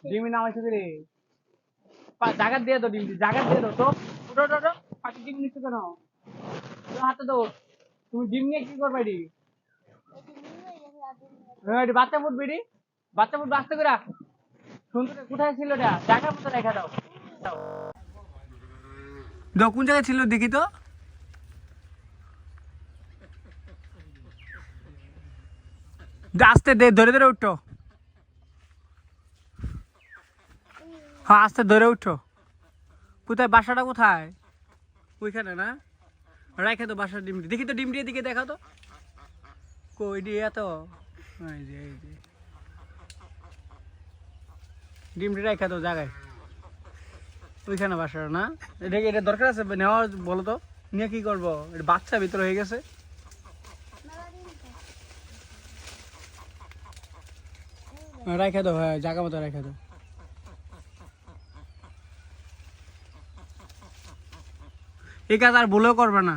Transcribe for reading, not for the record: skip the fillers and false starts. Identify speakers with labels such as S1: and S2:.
S1: ডিমি নামাইছে রে জায়গা দিয়ে দাও ডিম জায়গা দিয়ে দাও তো ওটো ওটো ওটো পাখি ডিম নিচ্ছে কেন তো হাতে দাও তুমি ডিম নিয়ে কি করবে এটি এটি বাচ্চা ফুটবে এটি বাচ্চা ফুটবে আস্তে করে সুন্দর কোথায় ছিল এটা জায়গার মতো রেখা দাও দাও কোন জায়গায় ছিল দেখি তো আস্তে দে ধরে ধরে উঠো হ্যাঁ আস্তে ধরে উঠো কোথায় বাসাটা কোথায় ওইখানে না রেখে তো বাসার ডিমটি দেখি তো ডিমটির দিকে দেখাও তো কই দিয়ে এত এই যে ডিমটি রেখে তো জায়গায় ওইখানে বাসাটা না এটা দরকার আছে নেওয়া বলো তো নিয়ে কি করবো এটা বাচ্চা ভিতরে হয়ে গেছে রেখে দাও হ্যাঁ জায়গা মতো রেখে দাও এই কাজ আর ভুলেও করবে না